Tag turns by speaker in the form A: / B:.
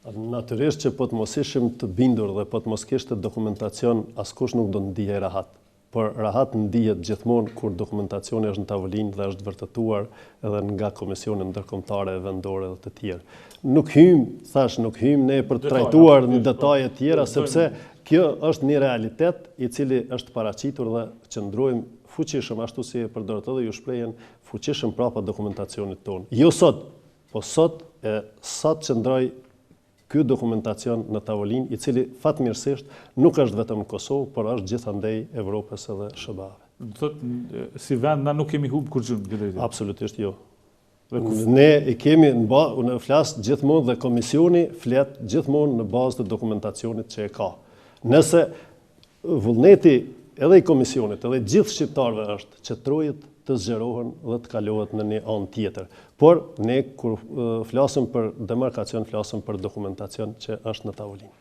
A: Natyrisht që po të mos ishim të bindur dhe po të mos kishte dokumentacion, askush nuk do të ndihej rahat. Por rahat ndihet gjithmonë kur dokumentacioni është në tavolinë dhe është vërtetuar edhe nga komisionet ndërkombëtare vendore dhe të tjerë. Nuk hym ne për të trajtuar në detaje të tjera, sepse kjo është një realitet i cili është paraqitur dhe qëndrojmë fuqishëm, ashtu si e përdorët edhe ju shprehjen, fuqishëm prapa dokumentacionit tonë. Jo sot, po sot qëndroj ky dokumentacion në tavolinë, i cili fatmirësisht nuk është vetëm në Kosovë, por është gjithandej Evropës edhe SBA-ve.
B: Do thotë, si vend na nuk kemi humbur kurrë këtë drejtim.
A: Absolutisht jo. Ne i kemi unë flas gjithmonë dhe komisioni flet gjithmonë në bazë të dokumentacionit që e ka. Nëse vullneti edhe i komisionit, edhe gjithë shqiptarëve është që trojet të zgjerohen dhe të kalohet në një anë tjetër. Por ne kur flasim për demarkacion, flasim për dokumentacion që është në tavolinë.